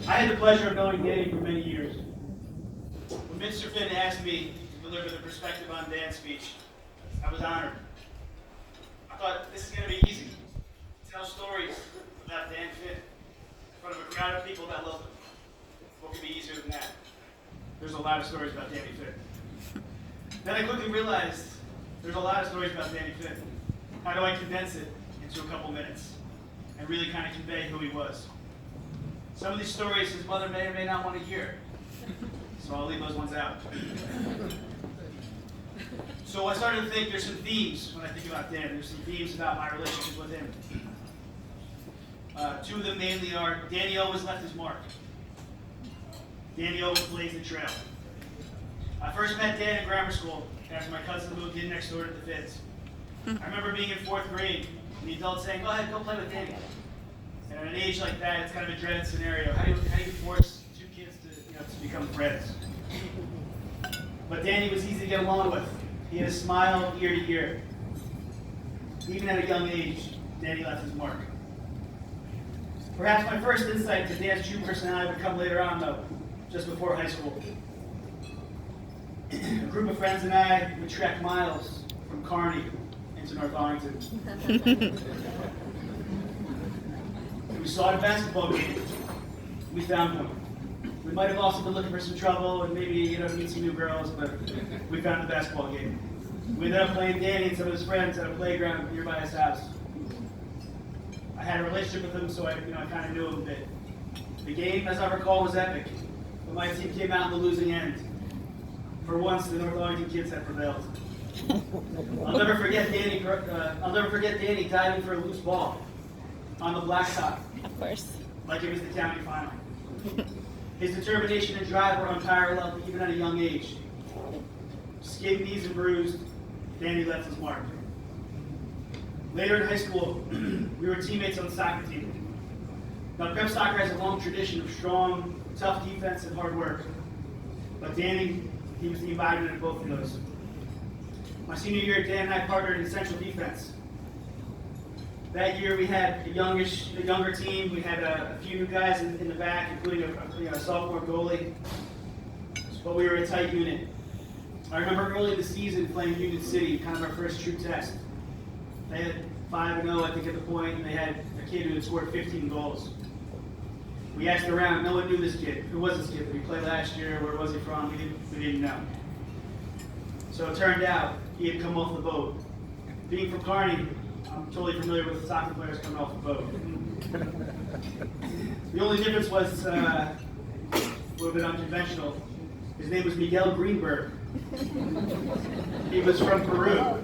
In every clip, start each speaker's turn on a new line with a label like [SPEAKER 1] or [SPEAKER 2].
[SPEAKER 1] I had the pleasure of knowing Danny for many years. When Mr. Finn asked me to deliver the perspective on Dan's speech, I was honored. I thought, this is going to be easy. Tell stories about Dan Finn in front of a crowd of people that love him. What could be easier than that? There's a lot of stories about Danny Finn. Then I quickly realized there's a lot of stories about Danny Finn. How do I condense it into a couple minutes and really kind of convey who he was? Some of these stories his mother may or may not want to hear, so I'll leave those ones out. So I started to think there's some themes when I think about Dan. There's some themes about my relationship with him. Two of them mainly are, Danny always left his mark. Danny always blazed the trail. I first met Dan in grammar school after my cousin moved in next door to the Finns. I remember being in 4th grade and the adults saying, go ahead, go play with Danny. And at an age like that, it's kind of a dreaded scenario. How do you force two kids to become friends? But Danny was easy to get along with. He had a smile ear to ear. Even at a young age, Danny left his mark. Perhaps my first insight to Dan's true personality would come later on, though, just before high school. A group of friends and I would trek miles from Kearney into North Arlington. We saw a basketball game. We found one. We might have also been looking for some trouble and maybe meet some new girls, but we found the basketball game. We ended up playing Danny and some of his friends at a playground nearby his house. I had a relationship with him, so I kind of knew him a bit. The game, as I recall, was epic, but my team came out in the losing end. For once, the North Arlington kids had prevailed. I'll never forget Danny diving for a loose ball on the blacktop.
[SPEAKER 2] Of course.
[SPEAKER 1] Like it was the county final. His determination and drive were unparalleled even at a young age. Skinned, knees, and bruised, Danny left his mark. Later in high school, we were teammates on the soccer team. Now, prep soccer has a long tradition of strong, tough defense and hard work. But Danny, he was the embodiment of both of those. My senior year, Dan and I partnered in central defense. That year we had a younger team. We had a few new guys in the back, including a sophomore goalie. But we were a tight unit. I remember early in the season playing Union City, kind of our first true test. They had 5-0, I think, at the point, and they had a kid who had scored 15 goals. We asked around, no one knew this kid. Who was this kid? Did he play last year? Where was he from? We didn't know. So it turned out he had come off the boat. Being from Kearney, I'm totally familiar with soccer players coming off the boat. The only difference was a little bit unconventional. His name was Miguel Greenberg. He was from Peru.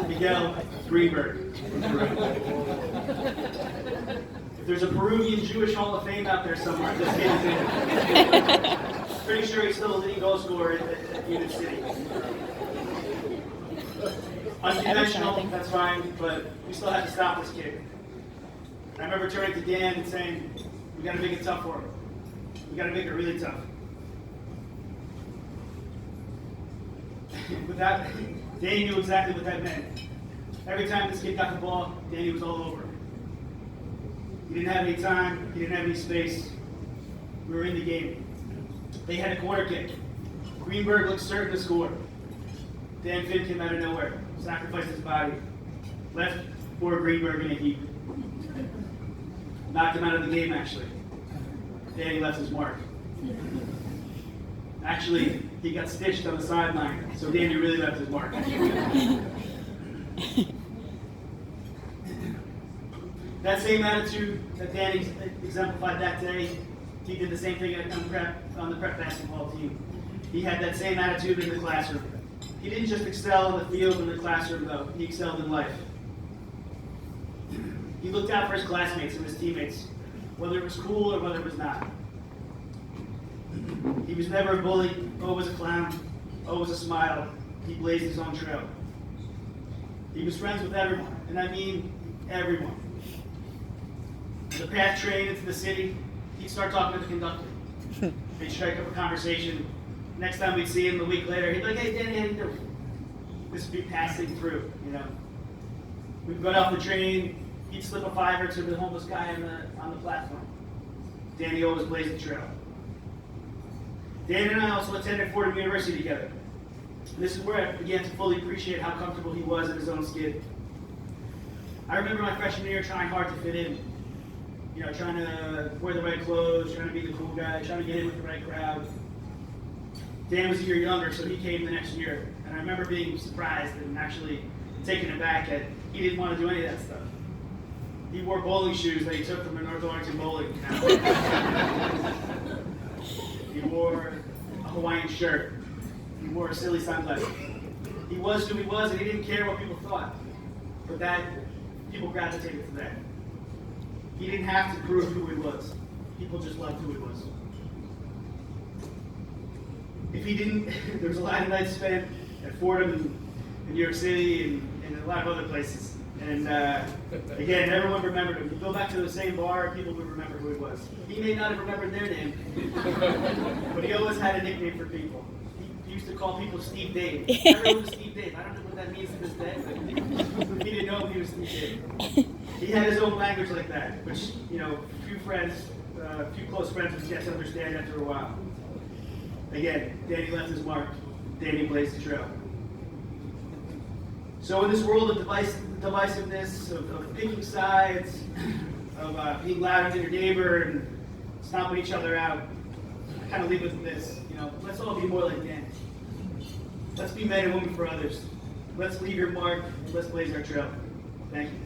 [SPEAKER 1] Miguel Greenberg from Peru. If there's a Peruvian Jewish Hall of Fame out there somewhere, this kid is in it. Pretty sure he's still a leading goal scorer at Union City. Unconventional, that's fine, but we still have to stop this kid. I remember turning to Dan and saying, we got to make it tough for him. We got to make it really tough. With that, Danny knew exactly what that meant. Every time this kid got the ball, Danny was all over. He didn't have any time, he didn't have any space. We were in the game. They had a corner kick. Greenberg looked certain to score. Dan Finn came out of nowhere, sacrificed his body, left poor Greenberg in a heap. Knocked him out of the game, actually. Danny left his mark. Actually, he got stitched on the sideline, so Danny really left his mark. That same attitude that Danny exemplified that day, he did the same thing on the prep basketball team. He had that same attitude in the classroom. He didn't just excel in the field and the classroom, though. He excelled in life. He looked out for his classmates and his teammates, whether it was cool or whether it was not. He was never a bully, always a clown, always a smile. He blazed his own trail. He was friends with everyone, and I mean everyone. The PATH train into the city, he'd start talking to the conductor. They'd strike up a conversation. Next time we'd see him a week later, he'd be like, hey, Danny, how you doing? This would be passing through, We'd go off the train, He'd slip a $5 to the homeless guy on the platform. Danny always blazed the trail. Danny and I also attended Fordham University together. And this is where I began to fully appreciate how comfortable he was in his own skin. I remember my freshman year trying hard to fit in. You know, trying to wear the right clothes, trying to be the cool guy, trying to get in with the right crowd. Dan was a year younger, so he came the next year. And I remember being surprised and actually taken aback that he didn't want to do any of that stuff. He wore bowling shoes that he took from the North Arlington bowling alley. He wore a Hawaiian shirt. He wore silly sunglasses. He was who he was, and he didn't care what people thought. But that, people gravitated to that. He didn't have to prove who he was. People just loved who he was. If he didn't, there was a lot of nights spent at Fordham in New York City and a lot of other places. And again, everyone remembered him. You go back to the same bar, people would remember who he was. He may not have remembered their name, but he always had a nickname for people. He used to call people Steve Dave. Everyone was Steve Dave. I don't know what that means to this day, but he didn't know if he was Steve Dave. He had his own language like that, which, you know, few close friends would get to understand after a while. Again, Danny left his mark. Danny blazed the trail. So in this world of divisiveness, of picking sides, of being louder than your neighbor and stomping each other out, I kind of leave with this. You know, let's all be more like Dan. Let's be men and women for others. Let's leave your mark. Let's blaze our trail. Thank you.